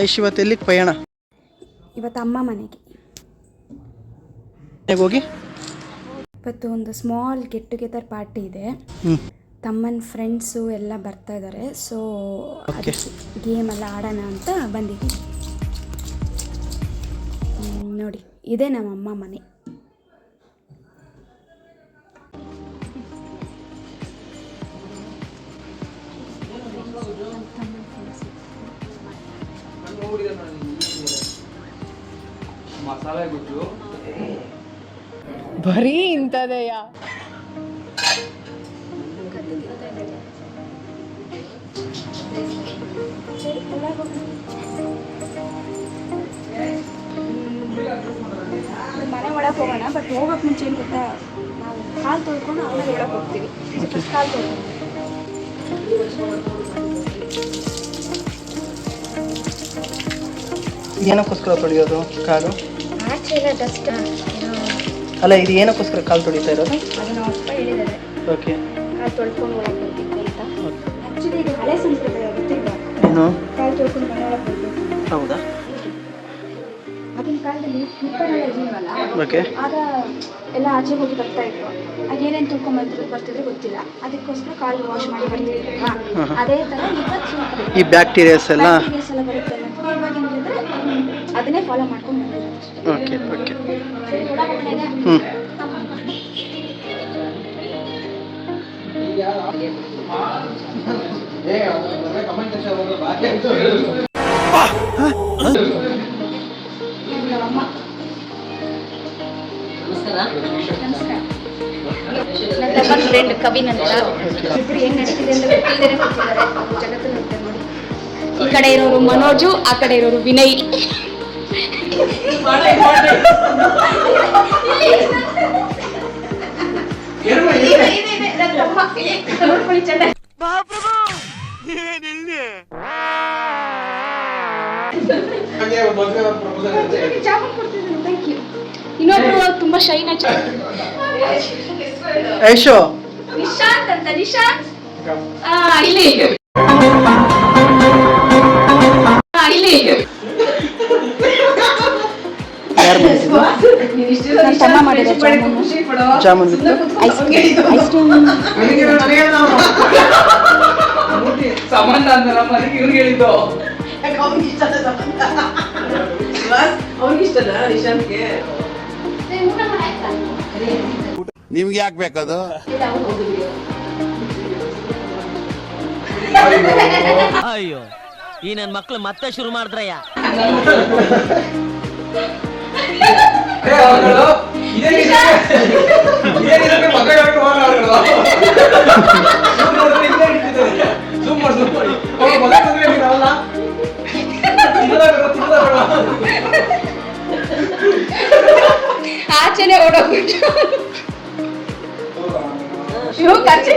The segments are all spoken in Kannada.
ಐಶ್ ಇವತ್ತು ಎಲ್ಲಿಗೆ ಪಯಣ? ಇವತ್ತು ಅಮ್ಮ ಮನೆಗೆ ಹೋಗಿ. ಇವತ್ತು ಒಂದು ಸ್ಮಾಲ್ ಗೆಟ್ ಟುಗೆದರ್ ಪಾರ್ಟಿ ಇದೆ. ತಮ್ಮನ ಫ್ರೆಂಡ್ಸು ಎಲ್ಲ ಬರ್ತಾ ಇದ್ದಾರೆ. ಸೊ ಗೇಮ್ ಎಲ್ಲ ಆಡೋಣ ಅಂತ ಬಂದಿದ್ದೀನಿ. ನೋಡಿ, ಇದೇ ನಮ್ಮಮ್ಮ ಮನೆ. ಮಸಾಲೆ ಗುಜ್ಜು ಬರೀ ಇಂಥದೆಯ. ಮನೆ ಒಳಗೆ ಹೋಗೋಣ. ಬಟ್ ಹೋಗೋಕೆ ಮುಂಚೆ ಏನು ಗೊತ್ತಾ, ನಾವು ಕಾಲು ತೊಳ್ಕೊಂಡು ಆಮೇಲೆ ಒಳಗೆ ಹೋಗ್ತೀವಿ. ಫಸ್ಟ್ ಕಾಲು ತೊಳ್ಕೊಂಡು. ಏನಕ್ಕೋಸ್ಕರ ತೊಳೆಯೋದು ಕಾಲು? ಆಚೆ ಎಲ್ಲ ಡಸ್ಟ್. ಅಲ್ಲ, ಇದು ಏನಕ್ಕೋಸ್ಕರ ಕಾಲು ತೊಳಿತಾ ಇರೋದು? ಅದನ್ನು ಅಪ್ಪ ಹೇಳಿದ್ದಾರೆ. ಓಕೆ, ಕಾಲು ತೊಳ್ಕೊಂಡು ಒಳಗೆ ಹೋಗ್ಬೇಕು ಅಂತ. ಆ್ಯಕ್ಚುಲಿ ಇದು ಹಳೆ ಸಂಸ್ಕೃತಿ ಗೊತ್ತಿಲ್ಲ. ಏನು? ಕಾಲು ತೊಳ್ಕೊಂಡು ಮನೆ ಒಳಗೆ ಹೋಗ್ಬೇಕು. ಹೌದಾ? ಆಗಿನ ಕಾಲದಲ್ಲಿ ಸ್ಲಿಪ್ಪರೆಲ್ಲ ಇರಲಿಲ್ವಲ್ಲ, ಓಕೆ. ಆಗ ಎಲ್ಲ ಆಚೆ ಹೋಗಿ ಬರ್ತಾ ಇದ್ರು. ಆಗ ಏನೇನು ತೊಳ್ಕೊಂಬಂದ್ರು ಬರ್ತಿದ್ರೆ ಗೊತ್ತಿಲ್ಲ. ಅದಕ್ಕೋಸ್ಕರ ಕಾಲು ವಾಶ್ ಮಾಡಿ ಬರ್ತಿದ್ರಲ್ವಾ, ಅದೇ ಥರ ಇವತ್ತು ಈ ಬ್ಯಾಕ್ಟೀರಿಯಾಸ್ ಎಲ್ಲ ಬರುತ್ತೆ. ಇವಾಗ ಏನಿದ್ರೆ ಅದನ್ನೇ ಫಾಲೋ ಮಾಡ್ಕೊಂಡು ಬಂದಿದ್ದಾರೆ. Okay okay. ನನ್ನ ತಮ್ಮನ ಫ್ರೆಂಡ್ ಕವಿನ್ ಅಂತ. ಇಬ್ಬರು ಏನು ನಡೀತಿದೆ ಅಂತ ಗೊತ್ತಿಲ್ಲದೇ ಕೂತಿದ್ದಾರೆ. ಜಗತ್ತು ನೋಡ್ತಾರೆ ನೋಡಿ. ಈ ಕಡೆ ಇರೋರು ಮನೋಜು, ಆ ಕಡೆ ಇರೋರು ವಿನಯ್. ನೋಡ್ಕೊಳ್ಳಿ ಚೆನ್ನಾಗಿ. ಇನ್ನೊಬ್ರು ತುಂಬಾ ಶೈನ್ ಐಶೋ, ನಿಶಾಂತ್ ಅಂತ. ನಿಶಾಂತ್ ಇಲ್ಲಿ ತಮ್ಮ ಮಾಡಿದ ಜಾಮೂನ್ ಐಸ್ ಕ್ರೀಮ್. ಸಂಬಂಧ ಅಂತ ನಮ್ಮ ಮನೆಗೆ ಇವ್ರಿಗೆ ಹೇಳಿದ್ದು. ಅವ್ನಿಗಿಷ್ಟಲ್ಲ ನಿಶಾಂತ್ಗೆ. ನಿಮ್ಗೆ ಯಾಕೆ ಬೇಕದು? ಅಯ್ಯೋ, ಈ ನನ್ ಮಕ್ಳು ಮತ್ತೆ ಶುರು ಮಾಡಿದ್ರಯ್ಯ. ಆಚೆನೆ ಓಡೋಗ್ಬಿಟ್ಟು ಖರ್ಚಿ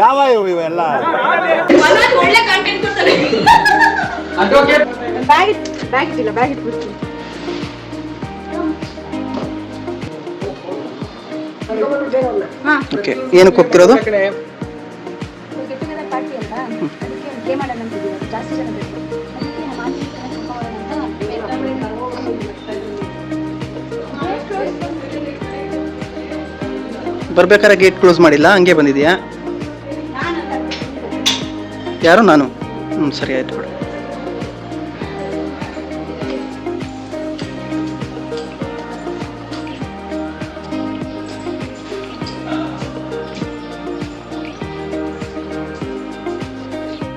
ಯಾವ ಇವೆಲ್ಲ ಒಳ್ಳೆ ಕಾಂಟೆಂಟ್ ಕೊಡ್ತಾರೆ. ಬ್ಯಾಗ್ ಇಟ್ಟಿಲ್ಲ, ಬ್ಯಾಗ್ ಇಟ್ಬಿಡ್ತೀನಿ. ಓಕೆ. ಏನಕ್ಕೆ ಹೋಗ್ತಿರೋದು? ಪಾರ್ಟಿ ಅಂತ, ಅದಕ್ಕೆ ಗೇಮ್ ಆಡೋಣ ಅಂತಿದ್ದೀವಿ. ಜಾಸ್ತಿ ಜನ ಬೇಕು. ಅದಕ್ಕೆ ನಮ್ಮ ಆಂಟಿ ಬರ್ಬೇಕಾದ್ರೆ ಗೇಟ್ ಕ್ಲೋಸ್ ಮಾಡಿಲ್ಲ, ಹಂಗೆ ಬಂದಿದ್ಯಾ? ಯಾರು? ನಾನು. ಸರಿ ಆಯ್ತು ಬಿಡು.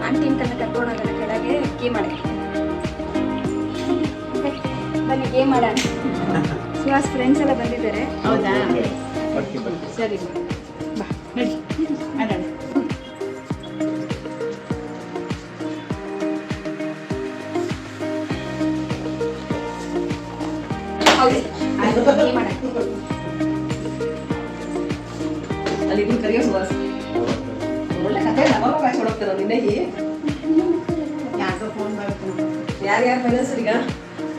ಆಂಟಿನ ಕನ್ನ ಕರ್ಕೊಂಡೋಗೋಣ ಕೆಳಗೆ. ಗೇಮ್ ಆಡ ಬನ್ನಿ, ಗೇಮ್ ಆಡೋಣ. ಸುಹಾಸ್ ಫ್ರೆಂಡ್ಸ್ ಎಲ್ಲ ಬಂದಿದ್ದಾರೆ. ಹೌದಾ? ಸರಿ ಬಾ, ನಡಿ ಆಡೋಣ. ಅಲ್ಲಿ ಕರಿಯೋ ಸುಹಾಸ್ ಒಳ್ಳೆ ಕತೆ. ನವಾಗ ಕೊಡೋಗ್ತಾರ ನಿನ್ನೆ ಯಾರು ಫೋನ್ ಮಾಡ್ತಾರೆ. ಯಾರ್ಯಾರು ಫೈನಾನ್ಸ್ ಈಗ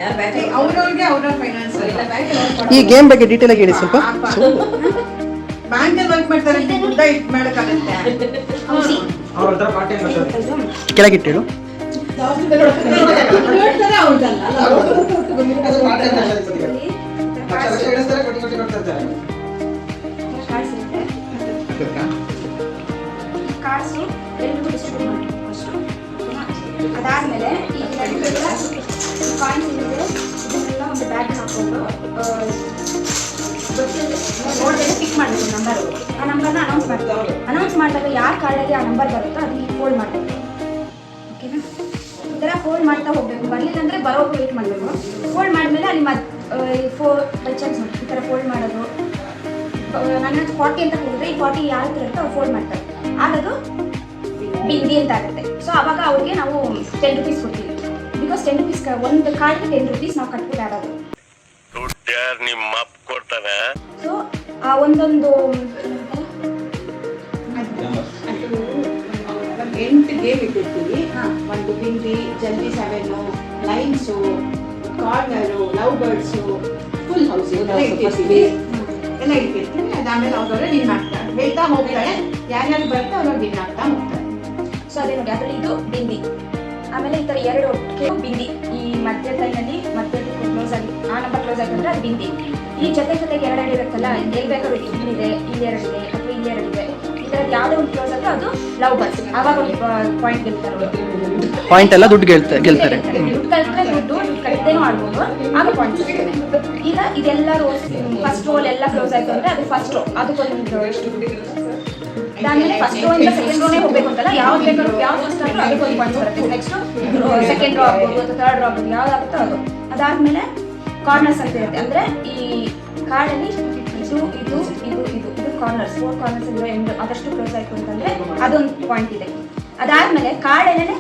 ಯಾರು ಬ್ಯಾಂಕ್ ಅವ್ರವ್ರಿಗೆ ಅವ್ರವ್ರ ಫೈನಾನ್ಸ್ ಇಲ್ಲ ಬ್ಯಾಂಕ್. ಈ ಗೇಮ್ ಬಗ್ಗೆ ಡೀಟೇಲ್ ಆಗಿ ಹೇಳಿ ಸ್ವಲ್ಪ. ಬ್ಯಾಂಕಲ್ಲಿ ವರ್ಕ್ ಮಾಡ್ತಾರೆ ದುಡ್ಡ ಇಟ್ ಮಾಡಕ್ಕಾಗತ್ತೆ. ಕೆಳಗಿಟ್ಟಿಡು. ಹೇಳ್ತಾರೆ ಅವ್ರದಲ್ಲ ಕಾರ್ಡ್ಸು ಎಲ್ರಿಗೂ ಡಿಸ್ಟ್ರಿಬ್ಯೂಟ್ ಮಾಡಬೇಕು ಫಸ್ಟು. ಅದಾದಮೇಲೆ ಈ ಕಾಯಿನ್ಸ್ ಏನಿದೆ ಇದನ್ನೆಲ್ಲ ಒಂದು ಬ್ಯಾಗ್ ಹಾಕ್ಕೊಂಡು ನೋಡ್ಬೇಕು, ಪಿಕ್ ಮಾಡಬೇಕು ನಂಬರು. ಆ ನಂಬರ್ನ ಅನೌನ್ಸ್ ಮಾಡಿದಾಗ ಯಾರ ಕಾರ್ಡಲ್ಲಿ ಆ ನಂಬರ್ ಬರುತ್ತೋ ಅದನ್ನ ಫೋಲ್ಡ್ ಮಾಡಬೇಕು. ಓಕೆನಾ? ಈ ಥರ ಫೋಲ್ಡ್ ಮಾಡ್ತಾ ಹೋಗಬೇಕು. ಬರಲಿಲ್ಲ ಅಂದರೆ ಬರೋದು ವೇಟ್ ಮಾಡಬೇಕು. ಫೋಲ್ಡ್ ಮಾಡಿದ್ಮೇಲೆ ಅಲ್ಲಿ ಬೈ ಚಾನ್ಸ್ ಮಾಡಿ ಈ ಥರ ಫೋಲ್ಡ್ ಮಾಡೋದು. ನನ್ನ 40 ಅಂತ ಹೋದರೆ ಈ 40 ಯಾರ ಹತ್ರ ಇರುತ್ತೋ ಅವ್ರು ಫೋಲ್ಡ್ ಮಾಡ್ತಾರೆ. ಆಗದು ಬಿಂದಿ ಅಂತ ಆಗುತ್ತೆ. ಸೊ ಆವಾಗ ಅವ್ರಿಗೆ ನಾವು 10 rupees ಕೊಡ್ತೀವಿ. ಬಿಕಾಸ್ 10 rupees ಒಂದು ಕಾರ್ಡ್ಗೆ 10 rupees ನಾವು ಕಟ್ಬಿಟ್ಟು ಆಡೋದು. ಸೊ ಆ ಒಂದೊಂದು 8 ಗೇಮ್ ಇಟ್ಟಿರ್ತೀವಿ. ಒಂದು ಬಿಂದಿ, ಜಲ್ದಿ 7, lines, corner, love birds, full house ಎಲ್ಲ ಇಟ್ಟಿರ್ತೀವಿ. ಅದಾದ್ಮೇಲೆ ಅವ್ರವ್ರೆ ವಿನ್ ಆಗ್ತಾರೆ. ಹೇಳ್ತಾ ಹೋಗ್ತಾರೆ, ಯಾರ್ಯಾರು ಬರ್ತಾ ಅವ್ರವ್ರು ವಿನ್ ಆಗ್ತಾ ಹೋಗ್ತಾರೆ. ಸೊ ಅದೇ ನೋಡಿ, ಅದರಲ್ಲಿ ಇದು ಬಿಂದಿ. ಆಮೇಲೆ ಈ ಥರ 2 ಬಿಂದಿ. ಈ ಮಧ್ಯದಲ್ಲಿ ಕ್ಲೋಸ್ ಆಗಿ ಆ ನಂಬರ್ ಕ್ಲೋಸ್ ಆಗಿ ಅಂದರೆ ಅದು ಬಿಂದಿ. ಈ ಜೊತೆಗೆ 2 ಇರುತ್ತಲ್ಲ, ಎಲ್ಲಿ ಬೇಕಾದ್ರೂ ಇಲ್ಲಿದೆ, ಇಲ್ಲಿ 2 ಇದೆ ಅಥವಾ ಇಲ್ಲಿ 2 ಇದೆ. ಈ ಥರದ್ದು ಯಾವುದೋ ಒಂದು ಕ್ಲೋಸ್ ಆದ್ರೆ ಅದು ಲವ್ ಬರ್ಡ್ಸ್. ಆವಾಗ ಒಂದು ಪಾಯಿಂಟ್ ಗೆಲ್ತಾರೆ. ಪಾಯಿಂಟ್ ಎಲ್ಲ ದುಡ್ಡು ಗೆಲ್ತಾರೆ. ದುಡ್ಡು ಕಲ್ತ್ರೆ ದುಡ್ಡು ಕಟ್ಟದೇನೂ ಆಡ್ಬೋದು, ಆಗ ಪಾಯಿಂಟ್ ಸಿಗ್ತದೆ. ಈಗ ಇದೆಲ್ಲ ರೋಸ್ ಫಸ್ಟ್ ರೋಲ್ ಎಲ್ಲ ಕ್ಲೋಸ್ ಆಯಿತು ಅಂದರೆ ಅದು ಫಸ್ಟ್ ರೋ, ಅದಕ್ಕೊಂದು ಅದಾದ್ಮೇಲೆ ಫಸ್ಟ್ ರೋ ಇಂದ ಸೆಕೆಂಡ್ ರೋನೇ ಹೋಗ್ಬೇಕು ಅಂತಲ್ಲ, ಯಾವ್ದು ಬೇಕಾದ್ರೂ ಯಾವ್ದು ಫಸ್ಟ್ ಆದ್ರೂ ಅದಕ್ಕೊಂದು ಪಾಯಿಂಟ್ಸ್ ಬರುತ್ತೆ. ನೆಕ್ಸ್ಟ್ ಸೆಕೆಂಡ್ ರೋ ಆಗ್ಬೋದು ಅಥವಾ ಥರ್ಡ್ ರೋ ಆಗ್ಬೋದು, ಯಾವ್ದಾಗುತ್ತೋ ಅದು. ಅದಾದ್ಮೇಲೆ ಕಾರ್ನರ್ಸ್ ಅಂತ ಇರುತ್ತೆ. ಅಂದರೆ ಈ ಕಾರ್ಡಲ್ಲಿ ಇದು ಕಾರ್ನರ್ಸ್, 4 ಕಾರ್ನರ್ಸ್ ಇರೋ ಎಂಡ್ ಅದಷ್ಟು ಕ್ಲೋಸ್ ಆಯಿತು ಅಂತಂದರೆ ಅದೊಂದು ಪಾಯಿಂಟ್ ಇದೆ. ಅದಾದ್ಮೇಲೆ ಕಾರ್ಡಲ್ಲೇ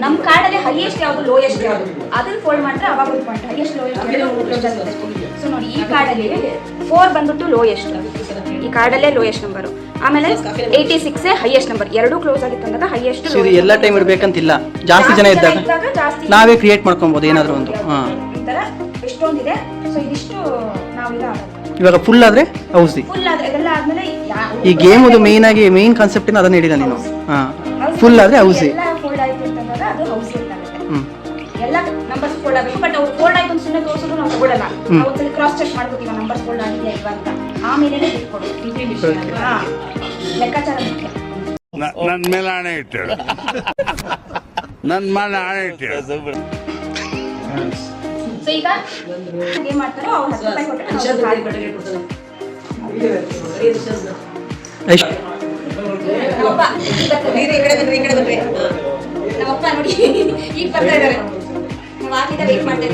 ನಮ್ಮ ಕಾರ್ಡಲ್ಲಿ ಹೈಯೆಸ್ಟ್ ಯಾವುದು, ಲೋಯೆಸ್ಟ್ ಯಾವುದು ಅದನ್ನ ಫೋಲ್ಡ್ ಮಾಡಿದ್ರೆ ಅವಾಗ ಒಂದು ಪಾಯಿಂಟ್. ಹೈಯೆಸ್ಟ್ ಲೋಯೆಸ್ಟ್ ಕ್ಲೋಸ್ ಆಗುತ್ತೆ. ಸೊ ನೋಡಿ, ಈ ಕಾರ್ಡಲ್ಲಿ 4 ಬಂದ್ಬಿಟ್ಟು ಲೋಯೆಸ್ಟ್, ಈ ಕಾರ್ಡಲ್ಲೇ ಲೋಯೆಸ್ಟ್ ನಂಬರು. ಆಮೇಲೆ 86 ಹೈಯೆಸ್ಟ್ ನಂಬರ್. 2 ಕ್ಲೋಸ್ ಆಗಿತ್ತು ಅಂದಾಗ ಹೈಯೆಸ್ಟ್. ಎಲ್ಲ ಟೈಮ್ ಇರಬೇಕಂತಿಲ್ಲ, ಜಾಸ್ತಿ ಜನ ಇದ್ದಾಗ ನಾವೇ ಕ್ರಿಯೇಟ್ ಮಾಡ್ಕೊಬೋದು ಏನಾದರೂ ಒಂದು. ಈ ಥರ ಎಷ್ಟೊಂದಿದೆ. ಸೊ ಇದಿಷ್ಟು ನಾವೀಗ ಇವಾಗ ಫುಲ್ ಆದರೆ ಹೌಸಿ. ಫುಲ್ ಆದರೆ ಇದೆಲ್ಲ ಆದಮೇಲೆ ಈ ಗೇಮ್ ಅದು ಮೇನ್ ಕಾನ್ಸೆಪ್ಟ್ ಅದನ್ನ ಹೇಳಿದ ನೀನು. ಫುಲ್ ಆದರೆ ಹೌಸಿ. ಎಲ್ಲ ಫೋಲ್ಡ್ ಆಯಿತು ಅಂತಂದಾಗ ಅದು ಹೌಸಿ ಅಂತ ಆಗುತ್ತೆ. ಎಲ್ಲ ನಂಬರ್ಸ್ ಫೋಲ್ಡ್ ಆಗಬೇಕು. ಬಟ್ ಅವ್ರು ಫೋಲ್ಡ್ ಆಯಿತು ಅಂತ ಸುಮ್ಮನೆ ತೋರಿಸಿದ್ರು ನಾವು ತಗೊಳ್ಳಲ್ಲ. ನಾವು ಒಂದ್ಸಲ ಕ್ರಾಸ್ ಚೆಕ್ ಮಾಡ್ಕೋತೀವಿ ನಂಬರ್ಸ್ ಫೋಲ್ಡ್ ಆಗಿದೆಯಾ ಇಲ್ವಾ ಅಂತ. ಆಮೇಲೆ ಬಿಟ್ಕೊಡು. ಲೆಕ್ಕಾಚಾರ ಮುಖ್ಯ. ನನ್ ಮೇಲೆ ಆಣೆ ಇಟ್ಟಳು. ನನ್ ಮೇಲೆ ಆಣೆ ಇಟ್ಟಳು. ಸೊ ಈಗ ಏನ್ ಮಾಡ್ತಾರೋ ಅವ್ರು 10 ರೂಪಾಯಿ ಕೊಟ್ಟರೆ ನಮ್ಮಪ್ಪ ನೋಡಿ ಈಗ ಬರ್ತಾ ಇದಾರೆ. ನಾವು ಆಗಿದ್ದ ವೇಟ್ ಮಾಡ್ತಾ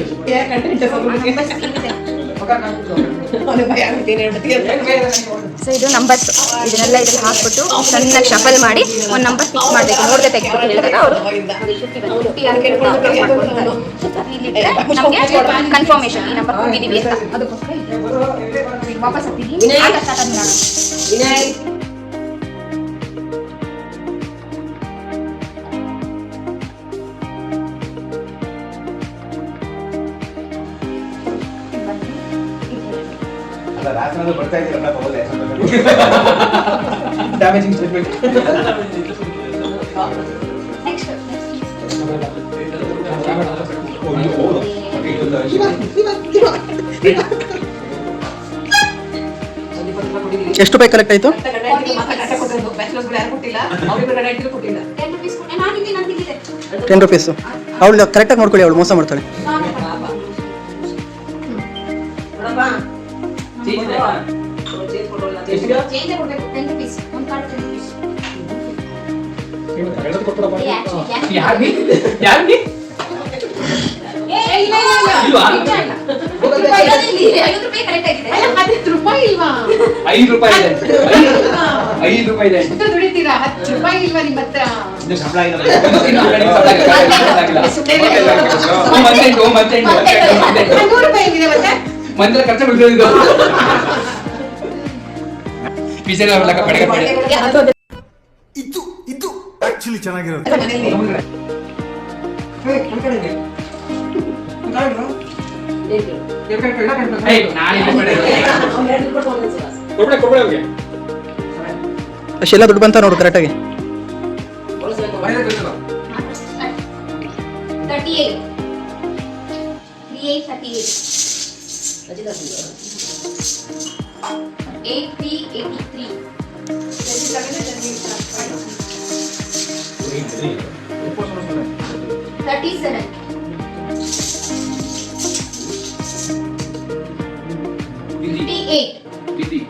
ಸೊ ಇದು ನಂಬರ್ಸ್ ಇದನ್ನೆಲ್ಲ ಇದ್ರಲ್ಲಿ ಹಾಕ್ಬಿಟ್ಟು ಚೆನ್ನಾಗಿ ಶಫಲ್ ಮಾಡಿ ಒಂದು ನಂಬರ್ ಫಿಕ್ಸ್ ಮಾಡಬೇಕು. ನೋಡದೆ ತೆಗೆದುಬಿಟ್ಟು ಹೇಳಿದಾಗ ಅವರು ನಮಗೆ ಕನ್ಫರ್ಮೇಶನ್ ಈ ನಂಬರ್ ಹೋಗಿದ್ದೀವಿ ಅಂತ. ಅದಕ್ಕೋಸ್ಕರ ವಾಪಸ್ ಹಾಕ್ತೀವಿ. ಬರ್ತಾ ಇದ್ದೀರಲ್ಲ ಡ್ಯಾಮೇಜಿಂಗ್ ಸ್ಟೇಟ್ಮೆಂಟ್. ಎಷ್ಟು ರೂಪಾಯಿ ಕಲೆಕ್ಟ್ ಆಯ್ತು? 10 ರೂಪೀಸು. ಅವಳು ಕರೆಕ್ಟಾಗಿ ನೋಡ್ಕೊಳ್ಳಿ, ಅವಳು ಮೋಸ ಮಾಡ್ತಾಳೆ. ದುಡಿತೀರಾ? 10 ರೂಪಾಯಿ ಇಲ್ವಾ ನಿಮ್ಮ ಹತ್ರ? ಮಂತ್ರ ಖರ್ಚು ಬಿಡ್ತಿದ್ದು ಇದು ಆಕ್ಚುಲಿ ಚೆನ್ನಾಗಿರೋದು. ಕೊಡ್ಬೇಡ ಅವ್ರಿಗೆ. ಅಷ್ಟೆಲ್ಲ ದುಡ್ಡು ಬಂತ ನೋಡು ಕರೆಕ್ಟಾಗಿ. ಮೈನಸ್ ಬೇಕಲ್ಲ 38 38 83 37 ಬಿಡಿ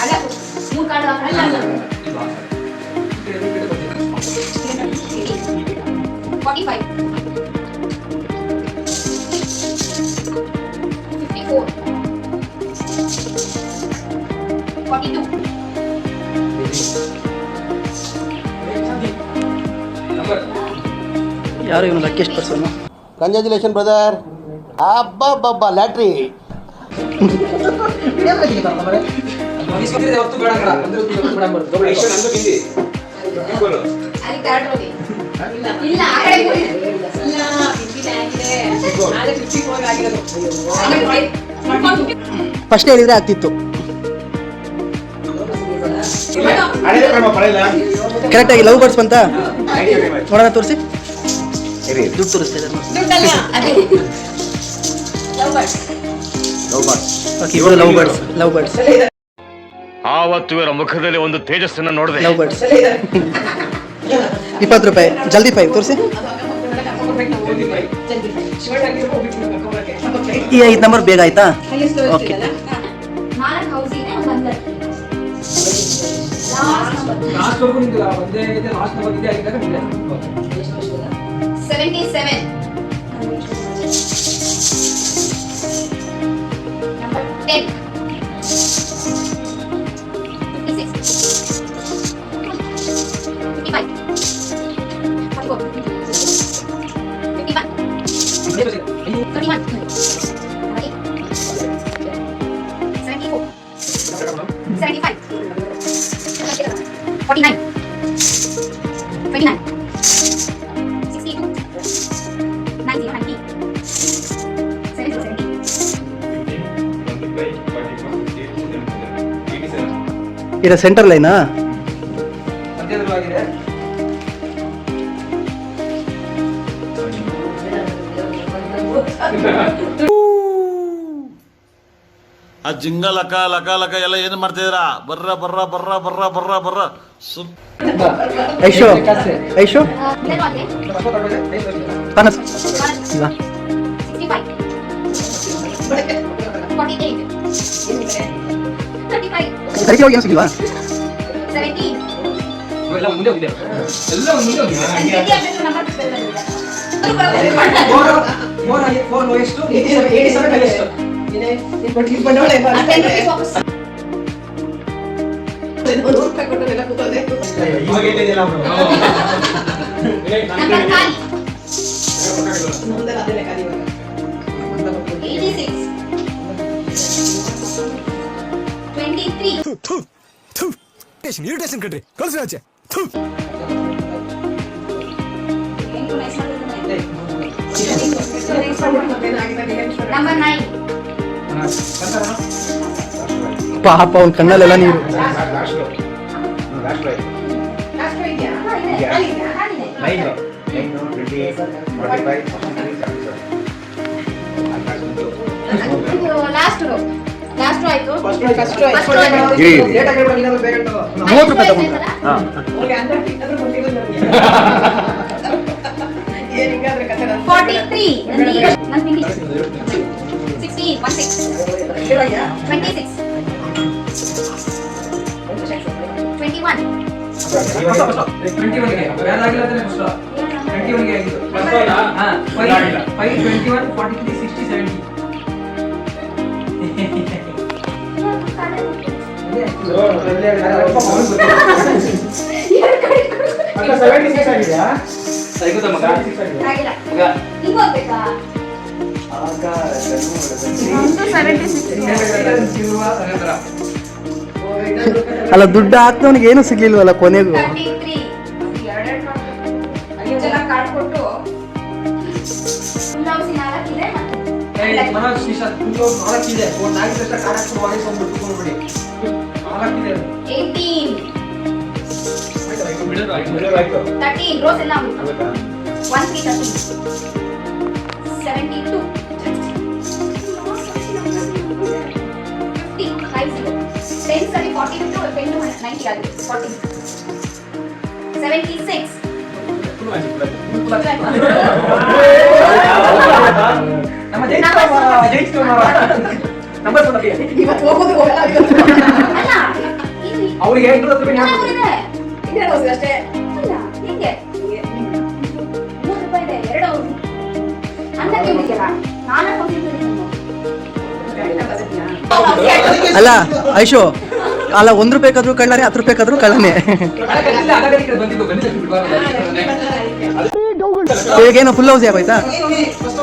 ಅಲ್ಲ ಮೂರು ಕಾರ್ಡ್ ಅಲ್ಲ ಇದು ಆ ಸರಿ 45 54 42 ನಂಬರ್ ಯಾರು ಇವನು ಲಕ್ಕಿಯಸ್ಟ್ ಪರ್ಸನ್. Congratulation brother. ಅಬ್ಬಬ್ಬಬ್ಬ ಲ್ಯಾಟ್ರಿ. ಮನಸ್ಸಿಗೆ ಹೊತ್ತು ಬೇಡ ಕಡ ಅಂದ್ರೆ ಬೇಡ ಬರ್ತು ಐಶೋ ನಂದು ಬಿಂದಿ ಇಕ್ವಲ್ ಅಲ್ಲಿ ಕಾರ್ಡ್ ನೋಡಿ ಇಲ್ಲ ಆ ಕಡೆ ಹೋಗಿ ಇಲ್ಲ ಬಿದ್ದಿದೆ ಆಗಿದೆ ಆದ್ರೆ 54 ಆಗಿರೋದು. ಫಸ್ಟ್ ಹೇಳಿದ್ರೆ ಆಗ್ತಿತ್ತು. ಹಳೆಯ ಕ್ರಮ ಪಡೆಯಲ್ಲ ಕರೆಕ್ಟಾಗಿ ಲವ್ ಬರ್ಡ್ಸ್ ಬಂತ 95 ನೋಡೋಣ ತೋರಿಸಿ. ಇರಿ ದುಡ್ಡು ತೋರಿಸ್ತಾ ಇದ್ದಾರೆ. ದುಡ್ಡಲ್ಲ ಅದೇ ಲವ್ ಬರ್ಡ್ ಓಕೆ ಇವರು ಲವ್ ಬರ್ಡ್ಸ್ ಆವತ್ತು ಇವರ ಮುಖದಲ್ಲಿ ಒಂದು ತೇಜಸ್ಸನ್ನು ನೋಡಿದೆ. ಲವ್ ಬರ್ಡ್ಸ್ 20 ರೂಪಾಯಿ. ಜಲ್ದಿ 5 ತೋರಿಸಿ. ಈ 5 ನಂಬರ್ ಬೇಗ ಆಯ್ತಾ? ಓಕೆ. 4 ಹೌಸ್ ಇದೆ ಒಂದು ಅಂಗಡಿ ಲಾಸ್ಟ್ ನಂಬರ್ ಲಾಸ್ಟ್ ವರ್ಗು ನಿಂತಿಲ್ಲ ಒಂದೇ ಇದೆ ಲಾಸ್ಟ್ ನಂಬರ್ ಇದೆ ಆಗಿದ್ದಾಗ ನಿಲ್ಲ 77 ನಂಬರ್ 10 ಇದು ಸೆಂಟರ್ ಲೈನಾ? ಮಧ್ಯದಲ್ಲಾಗಿದೆ ಆ ಜಿಂಗ ಲಕ ಲಕ ಲಕ ಎಲ್ಲ ಏನು ಮಾಡ್ತಿದ್ದೀರಾ? ಬರ್ರ ಬರ್ರ ಬರ್ರ ಬರ್ರ ಬರ್ರ ಬರ್ರ ಐಶೋ ಐಶೋ ಪನಸ್ ಇಲ್ಲ 35 ಸರಿಗೆ ಹೋಗಿ ಏನು ಸಿಗಿಲ್ವಾ? 17 ಎಲ್ಲ ಮುಂದೆ ಹೋಗಿದೆ ಎಲ್ಲ ಮುಂದೆ ಹೋಗಿದೆ ಫೋರ್ ಲೋಯೆಸ್ಟ್ 87 ಹೈಯೆಸ್ಟ್ ಇವಾಗ ಹೇಳಿದೆಲ್ಲ ಅವರು ನಮ್ದೆಲ್ಲ ಅದೇ ಲೆಕ್ಕ ಇವಾಗ. 86 23 ಇರಿಟೇಷನ್ ಕಟ್ರಿ ಕಳ್ಸಿ ಆಚೆ ನಂಬರ್ 9 ಪಾಪ ಅವ್ನ ಕಣ್ಣಲ್ಲೆಲ್ಲ ನೀರು. ಲಾಸ್ಟ್ ಆಯ್ತು. ಇರಿ, ಇರಿ. 30 ರೂಪಾಯಿ ತಗೊಂಡು ಅವ್ರಿಗೆ ಅಂದ್ರೆ ಟಿಕ್ಕಾದ್ರೂ ಕೊಟ್ಟಿರೋದು ನನಗೆ. ಏನ್ ಹಿಂಗಾದ್ರೆ ಕಥೆ ನಾನು 43 ನಾನು ಇಂಗ್ಲಿಷ್ 16 ಶಿವಯ್ಯ 26 21 21 ಗೆ ಯಾರಾಗಿಲ್ಲ ಅಂದ್ರೆ ಫಸ್ಟ್ 21 ಗೆ ಆಗಿದ್ದು ಹಾ 5 21 43 60 70 ಸರಿಗುತ್ತ ಮಗ ಆಗಿಲ್ಲ ಮಗ ಹಿಂಗ್ ಹೋಗ್ಬೇಕಾ ಅಲ್ಲ ದುಡ್ಡು ಹಾಕ್ದವನಿಗೆ ಏನು ಸಿಗ್ಲಿಲ್ವಲ್ಲ ಕೊನೆಗೂ. 33 ಕಾರ್ಡ್ ಕೊಟ್ಟು 4 ಇದೆ ಮನೋಜ್ ನಿಶಾಂತ್ ಫುಲ್ 4 ಇದೆ. ಒಂದು 4 ತಕ್ಷಣ ಕಾರ್ಡ್ ಹಾಕ್ಕೊಂಡು ವಾಯ್ಸ್ ಒಂದು ಬಿಟ್ಕೊಂಡ್ಬಿಡಿ. 4 ಇದೆ. 18 ಆಯ್ತು 13 ರೋಸ್ ಎಲ್ಲ 1 3 13 72 50 50 10 ಸರಿ 40 to 10 to 90 ಆಗಿದೆ 40 76 ನಮ್ಮ ಜೈಸ್ಕುಮಾರ ನಂಬರ್ ಕೊಡಕ್ಕೆ ಇವತ್ತು ಹೋಗೋದು ಹೋಗಲ್ಲ ಅಲ್ಲ ಇಲ್ಲಿ ಅವರಿಗೆ 800 ರೂಪಾಯಿ ಇದೆ ಇನ್ನೇನು ಹೋಗಿ ಅಷ್ಟೇ ಅಲ್ಲ ಹೀಗೆ 3 ರೂಪಾಯಿ ಇದೆ 2 ಅನ್ನಕ್ಕೆ ಬಿಟ್ಟಿಲ್ಲ ನಾನು ಅಲ್ಲ ಐಶು ಅಲ್ಲ 1 ರೂಪಾಯಿಗಾದ್ರೂ ಕಳ್ಳನೆ 10 ರೂಪಾಯಿಗಾದ್ರೂ ಕಳ್ಳನೆ. ಇವಾಗೇನು ಫುಲ್ ಹೌಸ್ ಆಗೋಯ್ತಾ?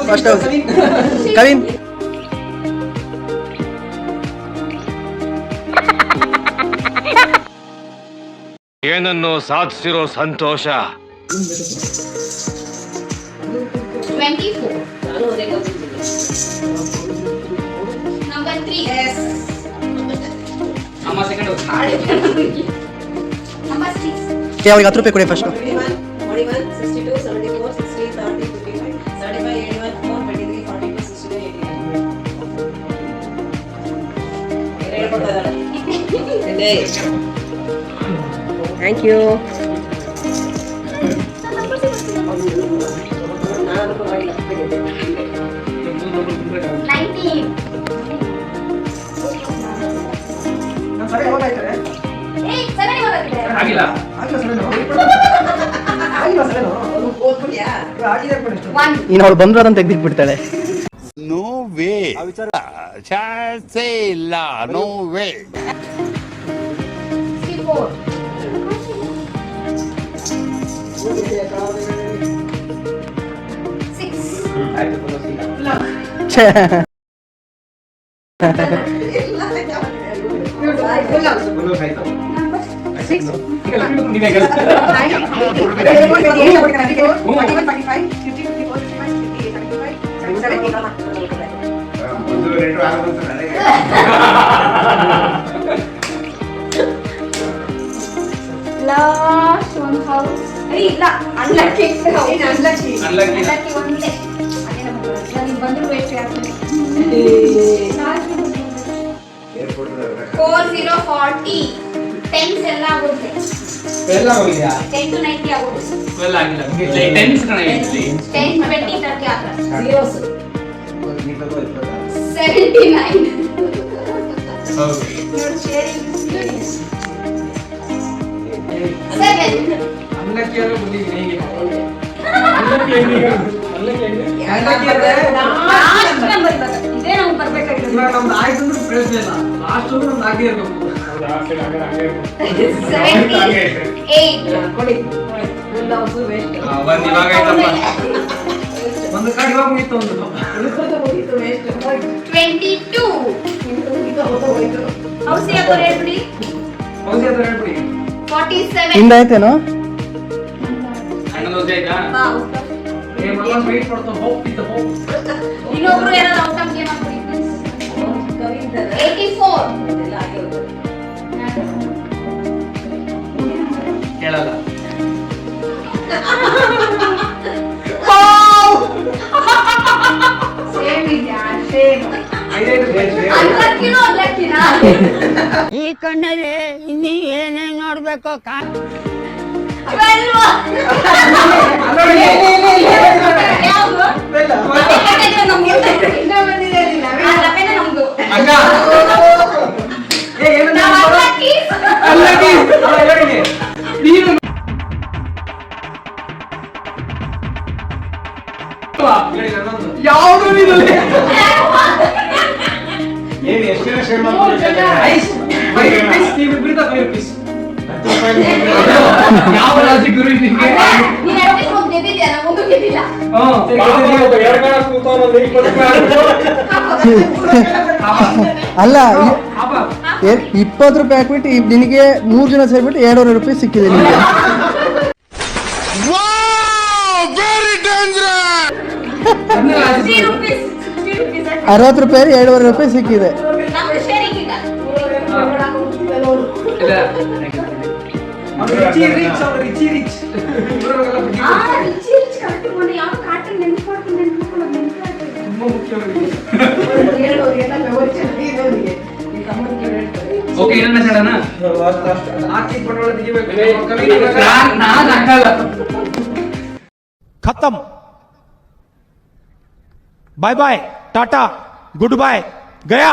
ಫಸ್ಟ್ ಹೌಸ್ ಕವಿನ್ ಏನನ್ನು ಸಾಧಿಸಿರೋ ಸಂತೋಷ 24 ನಾನು ಅದೇ ಕಲ್ತಿದ್ದೀನಿ. ನಂಬರ್ 3 ಅಮ್ಮ ಸೆಕೆಂಡ್ ನಂಬರ್ 6 ಅವ್ರಿಗೆ 10 ರೂಪಾಯಿ ಕೊಡಿ ಫಸ್ಟ್. 41, 62, 74, 60, 30, 55, 75, 81, 4, 23, 42, 62, 89. ಹೇಳ್ಕೊಡ್ತಾ ಇದ್ದಾಳೆ. Thank you. ನಾನು ಮಾಡಿಲ್ಲ 19 ನಮ್ಮ ಸರಿ ಯಾವಾಗ ಆಯ್ತಾರೆ? ಏಯ್ 7 ಬರುತ್ತೆ ಆಗಿಲ್ಲ ಸರಿನೋ ಆಗಿಲ್ಲ ಸರಿನೋ ಓದ್ಬಿಡ್ಯಾ? ಆಗಿದೆ ಬಿಡಿ 1 ಇನ್ನು ಅವಳು ಬಂದ್ರು ಅದನ್ನು ತೆಗ್ದಿಟ್ಬಿಡ್ತಾಳೆ. ನೋ ವೇ ಚಾನ್ಸೇ ಇಲ್ಲ. ನೋ ವೇ 64 6 ಆಯ್ತು ಬರೋಸಿ ಛೇ ಬರೋಸಿ ಆಯ್ತು ನಂಬರ್ 6 ಈಗ ನೀವೇ ಹೇಳಿ ಒಂದು ರೇಟು ಆಗೋದು ನನಗೆ ಲಾಸ್ಟ್ ಒನ್ ಹೌಸ್ ಇಲ್ಲ ಅನ್ಲಕ್ಕಿ ಅನ್ಲಕ್ಕಿ ಅನ್ಲಕ್ಕಿ ಅನ್ಲಕ್ಕಿ ಒಂದೇ ಅದೇ ನಮಗೆ ನನಗೆ ಬಂದ್ರು ವೇಸ್ಟ್ ಆಗ್ತದೆ 4040 ಟೆನ್ಸ್ ಎಲ್ಲ ಆಗುತ್ತೆ ಎಲ್ಲ ಹೋಗಿದ್ಯಾ 10 to 90 ಆಗುತ್ತೆ ಎಲ್ಲ ಆಗಿಲ್ಲ 10 ಕಣ ಇಲ್ಲಿ 10 20 30 ಆಗುತ್ತೆ Zeros. 79 ಹೌದು ನೋಡಿ ಶೇರಿಂಗ್ 7 ಅಲ್ಲಕ್ಕಿಯಾರು ಬಂದಿದ್ದೀನಿ ಹೇಗೆ ಅಲ್ಲಕ್ಕಿ ಅಂದ್ರೆ ಲಾಸ್ಟ್ ನಂಬರ್ ಇದೇ ನಮಗೆ ಬರಬೇಕಾಗಿರೋದು ಇವಾಗ ನಮ್ದು ಆಯ್ತು ಅಂದ್ರೆ ಪ್ರಶ್ನೆ ಇಲ್ಲ ಲಾಸ್ಟ್ ಅಂದ್ರೆ ನಮ್ದು ಆಗೇ ಇರಬೇಕು 78 ಕೊಡಿ. Full house waste. ಬಂದು ಇವಾಗ ಆಯ್ತಪ್ಪ ಒಂದು ಕಾರ್ಡ್ ಇವಾಗ ಮುಗಿತು ಒಂದು ಉಳ್ಕೊಂಡು ಹೋಗಿತ್ತು waste. 22 ಮುಗಿತು, ಹೋಯ್ತು. ಹೌಸ್ ಯಾಕೋ ಹೇಳ್ಬಿಡಿ ಹೌದು ಅಂತ ಹೇಳ್ಬಿಡಿ 47 ಹಿಂದಾಯ್ತೇನೋ? ಅಣ್ಣ ದೋಸೆ ಆಯ್ತಾ ಬಾ ಏ ಮಗ ವೇಟ್ ಮಾಡ್ತಾ ಹೋಗ್ತಿದ್ದ ಹೋಗ್ ಇನ್ನೊಬ್ರು ಯಾರು ಔಟ್ ಆಫ್ ಗೇಮ್ ಆಗ್ಬಿಡಿ ಕವಿ ಇದ್ದಾರೆ. 84 ಇದೆಲ್ಲ ಆಗೇ ಹೋಗ್ತದೆ. ಕೇಳಲ್ಲ ಸೇಮ್ ಇದೆಯಾ ಸೇಮ್ ಐದೈದು ಅನ್ಲಕ್ಕಿನೋ ಅನ್ಲಕ್ಕಿನಾ ಈ ಕಣ್ಣಲ್ಲಿ ಇನ್ನೀ ಏನೇನ್ ನೋಡ್ಬೇಕು ಅಲ್ವಾ ಯಾವುದು ನಮ್ಗೆ ಇನ್ನೂ ಬಂದಿದೆ ನಮ್ದು ಅಕ್ಕ ಏ ಏನು ನಾವು ಅನ್ಲಕ್ಕಿ ಅಲ್ಲಕ್ಕಿ ಹೇಳಿ ನೀನು ಯಾವುದು ನೀನು ಏನು ಎಷ್ಟು ಶೇರ್ ಮಾಡ್ತೀರಾ? ಐಸ್ 5 rupees ನೀವು ಬಿಡ್ತಾ 5 rupees ಯಾವ ರಾಜಿ ಗುರು ನಿಮಗೆ ನೀನು ಅಟ್ಲೀಸ್ಟ್ ಒಂದು ಗೆದ್ದಿದ್ಯಾ ನಾನು ಒಂದು ಗೆದ್ದಿಲ್ಲ ಅಲ್ಲ ಪಾಪ 20 ರೂಪಾಯಿ ಹಾಕ್ಬಿಟ್ಟು ನಿನಗೆ 3 ಜನ ಸೇರ್ಬಿಟ್ಟು 200 ರೂಪಾಯಿ ಸಿಕ್ಕಿದೆ ನಿಮಗೆ. Very dangerous. 60 rupees 60 rupees 60 ರೂಪಾಯಿ 7.5 ರೂಪಾಯಿ ಸಿಕ್ಕಿದೆ. ನಮ್ದು sharing ಈಗ. ಇಲ್ಲ ಅವ್ನು ರಿಚಿ ರಿಚ್ ಆ, ರಿಚಿ correct ಮೊನ್ನೆ ಯಾವ cartoon ನೆನ್ಸ್ಕೊಳ್ತೀನಿ, ನೆನ್ಸ್ಕೊಳ್ಳೋದು ನೆನ್ಪಾಗ್ತಿದೆ. ತುಂಬಾ ಮುಖ್ಯವಾಗಿ. ಹೇಳೋರಿಗೆಲ್ಲ memory ಚೆನ್ನಾಗಿರೋರಿಗೆ ಈ ಕಮ್ಮಕ್ಕೆ ಹೇಳ್ತಾರೆ. ಓಕೆ ಏನನ್ನ ಸಡನ ಆಕಿ ಬಂಡವಾಳ ತೆಗಿಬೇಕು. ನಾನು ಹಾಕಲ್ಲ. खत्म bye bye tata goodbye गया